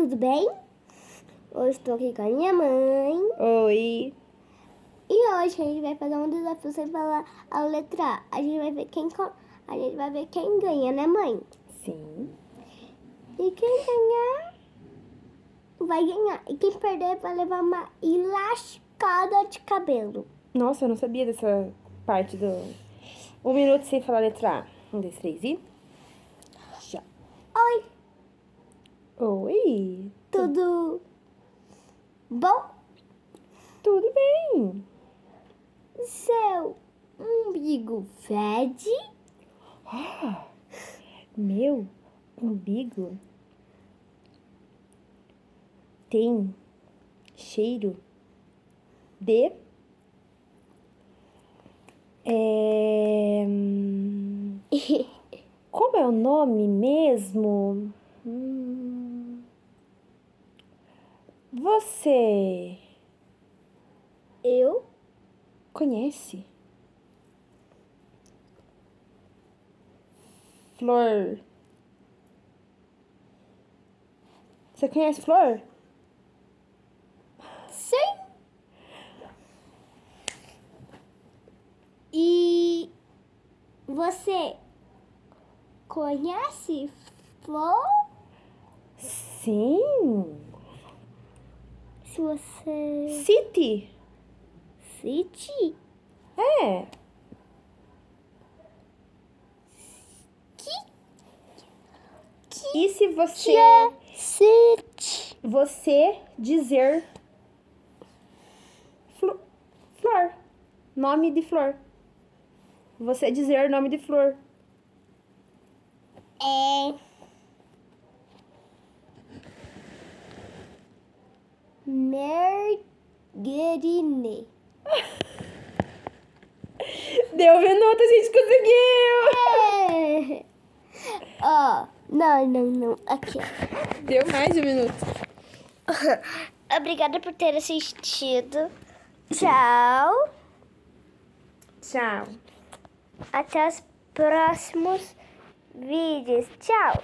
tudo bem? Hoje estou aqui com a minha mãe. Oi. E hoje a gente vai fazer um desafio sem falar a letra A. A gente vai ver quem ganha, né, mãe? Sim. E quem ganhar vai ganhar. E quem perder vai levar uma lascada de cabelo. Nossa, eu não sabia dessa parte do... 1 minuto sem falar a letra A. 1, 2, 3 e... Já. Oi, Oi. tudo bom? Tudo bem. Seu umbigo fede? Ah, meu umbigo tem cheiro de... Como é o nome mesmo? Você Eu? conhece Flor? Você conhece Flor? Sim. E você conhece Flor? Sim. Se você... City. City? É. E se você... City? Você dizer... Flor. Nome de flor. Você dizer nome de flor. É... Margarine. Deu 1 minuto, a gente conseguiu! É. Ó, não. Aqui, ó. Deu mais de 1 minuto. Obrigada por ter assistido. Tchau. Tchau. Até os próximos vídeos. Tchau.